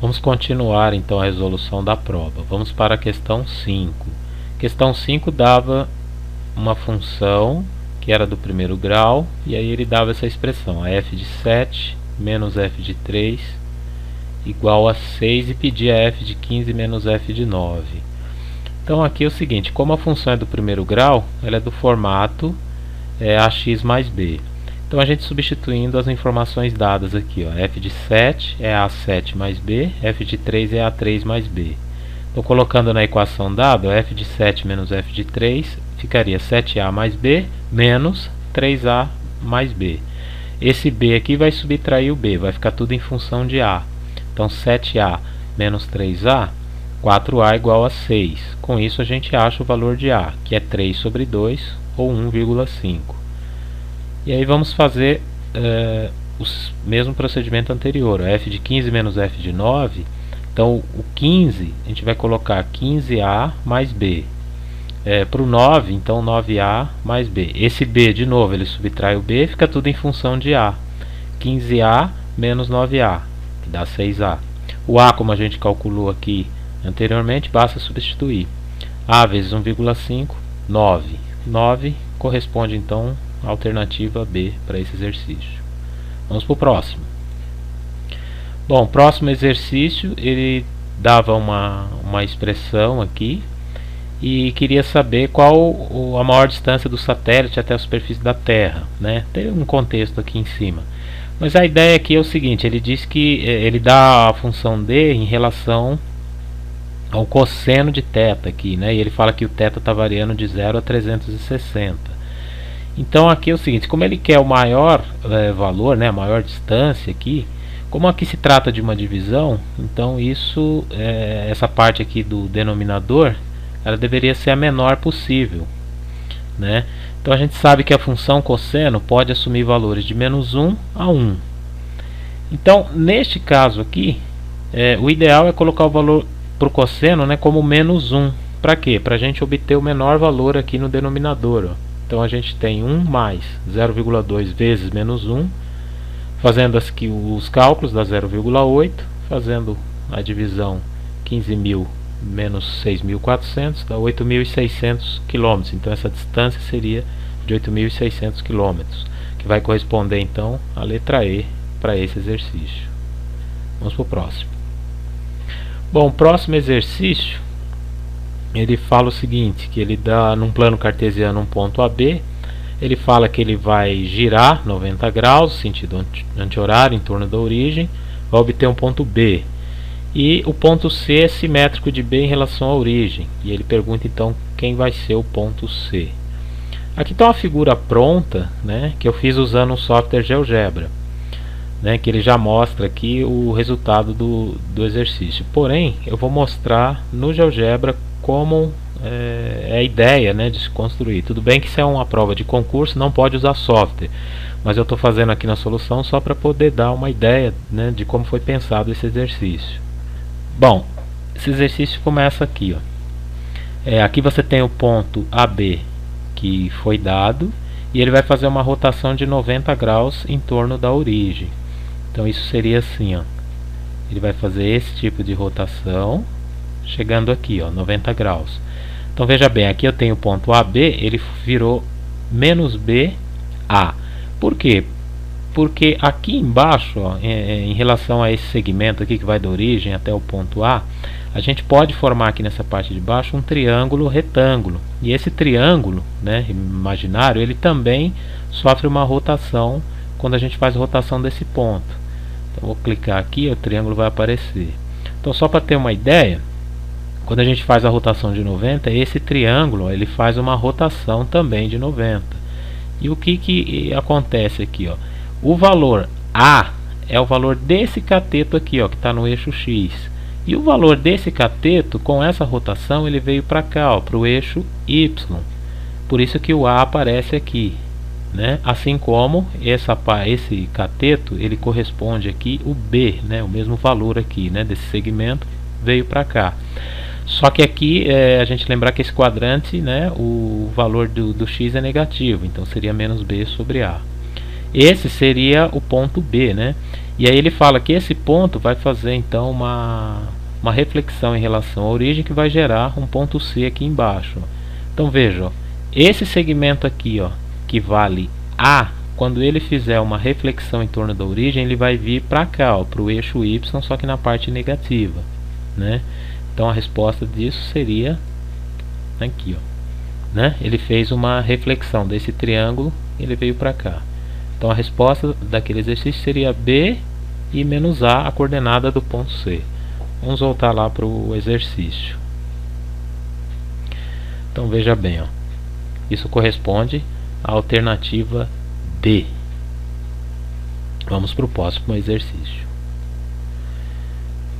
Vamos continuar então a resolução da prova. Vamos para a questão 5. Questão 5 dava uma função que era do primeiro grau, e aí ele dava essa expressão, a f de 7 menos f de 3 igual a 6, e pedia f de 15 menos f de 9. Então aqui é o seguinte, como a função é do primeiro grau, ela é do formato ax mais b. Então a gente substituindo as informações dadas aqui, ó, f de 7 é a7 mais b, f de 3 é a3 mais b. Então colocando na equação dada, f de 7 menos f de 3 ficaria 7a mais b menos 3a mais b. Esse b aqui vai subtrair o b, vai ficar tudo em função de a. Então 7a menos 3a, 4a igual a 6. Com isso a gente acha o valor de a, que é 3 sobre 2 ou 1,5. E aí vamos fazer o mesmo procedimento anterior, f de 15 menos f de 9. Então o 15 a gente vai colocar 15a mais b. Para o 9, então 9a mais b. Esse b de novo ele subtrai o b, fica tudo em função de a. 15a menos 9a, que dá 6a. O a, como a gente calculou aqui anteriormente, basta substituir. a vezes 1,5, 9. 9 corresponde então à alternativa B para esse exercício. Vamos para o próximo. Bom, o próximo exercício ele dava uma expressão aqui e queria saber qual a maior distância do satélite até a superfície da Terra, né? Tem um contexto aqui em cima. Mas a ideia aqui é o seguinte, ele diz que ele dá a função d em relação ao cosseno de θ aqui, né? E ele fala que o θ está variando de 0 a 360. Então aqui é o seguinte, como ele quer o maior valor, né, a maior distância aqui, como aqui se trata de uma divisão, então isso, essa parte aqui do denominador, ela deveria ser a menor possível, né? Então a gente sabe que a função cosseno pode assumir valores de menos 1 a 1. Então neste caso aqui, o ideal é colocar o valor para o cosseno, né, como menos 1. Para quê? Para a gente obter o menor valor aqui no denominador, ó. Então a gente tem 1 mais 0,2 vezes menos 1, fazendo aqui os cálculos dá 0,8, fazendo a divisão 15.000 menos 6.400 dá 8.600 km. Então essa distância seria de 8.600 km, que vai corresponder então à letra E para esse exercício. Vamos para o próximo. Bom, o próximo exercício ele fala o seguinte, que ele dá num plano cartesiano um ponto AB, ele fala que ele vai girar 90 graus, sentido anti-horário, em torno da origem, vai obter um ponto B. E o ponto C é simétrico de B em relação à origem. E ele pergunta então quem vai ser o ponto C. Aqui está uma figura pronta, né, que eu fiz usando o software GeoGebra, né, que ele já mostra aqui o resultado do exercício. Porém, eu vou mostrar no GeoGebra como é a ideia, né, de se construir. Tudo bem que isso é uma prova de concurso, não pode usar software, mas eu estou fazendo aqui na solução só para poder dar uma ideia, né, de como foi pensado esse exercício. Bom, esse exercício começa aqui, ó. Aqui você tem o ponto AB que foi dado, e ele vai fazer uma rotação de 90 graus em torno da origem. Então isso seria assim, ó. Ele vai fazer esse tipo de rotação, chegando aqui, ó, 90 graus. Então veja bem, aqui eu tenho o ponto AB, ele virou menos BA. Por quê? Porque aqui embaixo, ó, em relação a esse segmento aqui que vai da origem até o ponto A, a gente pode formar aqui nessa parte de baixo um triângulo retângulo. E esse triângulo, né, imaginário, ele também sofre uma rotação quando a gente faz a rotação desse ponto. Então vou clicar aqui, o triângulo vai aparecer. Então só para ter uma ideia, quando a gente faz a rotação de 90, esse triângulo, ó, ele faz uma rotação também de 90. E o que acontece aqui, ó? O valor A é o valor desse cateto aqui, ó, que está no eixo X. E o valor desse cateto, com essa rotação, ele veio para cá, para o eixo Y. Por isso que o A aparece aqui, né? Assim como esse cateto, ele corresponde aqui o B, né? O mesmo valor aqui, né, desse segmento veio para cá. Só que aqui a gente lembrar que esse quadrante, né, o valor do x é negativo, então seria menos b sobre a. Esse seria o ponto B, né? E aí ele fala que esse ponto vai fazer então uma reflexão em relação à origem que vai gerar um ponto C aqui embaixo. Então veja, ó, esse segmento aqui, ó, que vale A, quando ele fizer uma reflexão em torno da origem, ele vai vir para cá, para o eixo Y, só que na parte negativa, né? Então a resposta disso seria aqui, ó, né? Ele fez uma reflexão desse triângulo, ele veio para cá. Então a resposta daquele exercício seria B e menos A, a coordenada do ponto C. Vamos voltar lá para o exercício. Então veja bem, ó, isso corresponde à alternativa D. Vamos para o próximo exercício.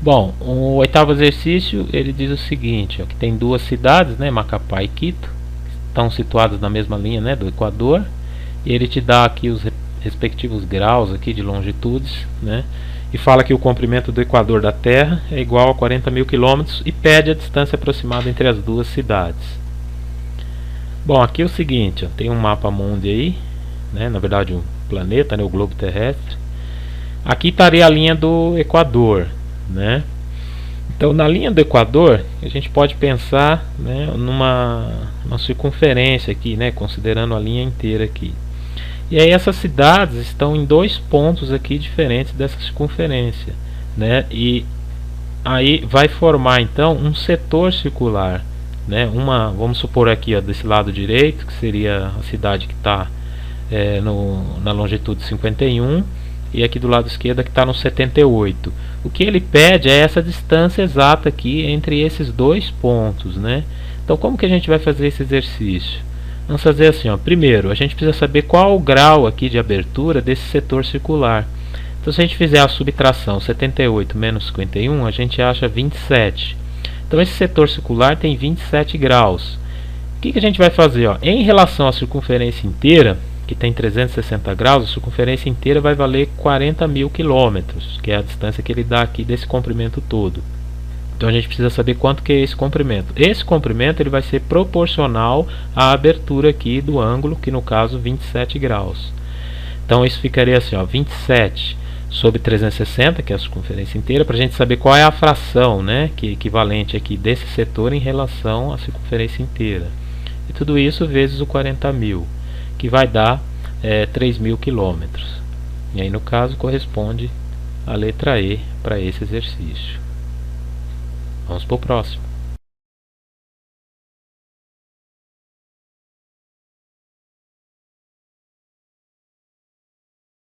Bom, o oitavo exercício ele diz o seguinte, ó, que tem duas cidades, né, Macapá e Quito, estão situadas na mesma linha, né, do Equador, e ele te dá aqui os respectivos graus aqui de longitudes, né, e fala que o comprimento do Equador da Terra é igual a 40.000 km e pede a distância aproximada entre as duas cidades. Bom, aqui é o seguinte, ó, tem um mapa mundi aí, né, na verdade um planeta, né, o globo terrestre. Aqui estaria a linha do Equador, né? Então na linha do Equador a gente pode pensar, né, numa circunferência aqui, né, considerando a linha inteira aqui. E aí essas cidades estão em dois pontos aqui diferentes dessa circunferência, né? E aí vai formar então um setor circular, né? Vamos supor aqui, ó, desse lado direito, que seria a cidade que está na longitude 51, e aqui do lado esquerdo que está no 78. O que ele pede é essa distância exata aqui entre esses dois pontos, né? Então como que a gente vai fazer esse exercício? Vamos fazer assim, ó. Primeiro a gente precisa saber qual o grau aqui de abertura desse setor circular. Então se a gente fizer a subtração 78 menos 51, a gente acha 27. Então esse setor circular tem 27 graus. O que a gente vai fazer, ó? Em relação à circunferência inteira, que tem 360 graus, a circunferência inteira vai valer 40.000 km, que é a distância que ele dá aqui desse comprimento todo. Então a gente precisa saber quanto que é esse comprimento. Esse comprimento ele vai ser proporcional à abertura aqui do ângulo, que no caso 27 graus. Então isso ficaria assim, ó, 27 sobre 360, que é a circunferência inteira, para a gente saber qual é a fração, né, que é equivalente aqui desse setor em relação à circunferência inteira. E tudo isso vezes o 40.000, que vai dar 3.000 km. E aí no caso corresponde a letra E para esse exercício. Vamos para o próximo.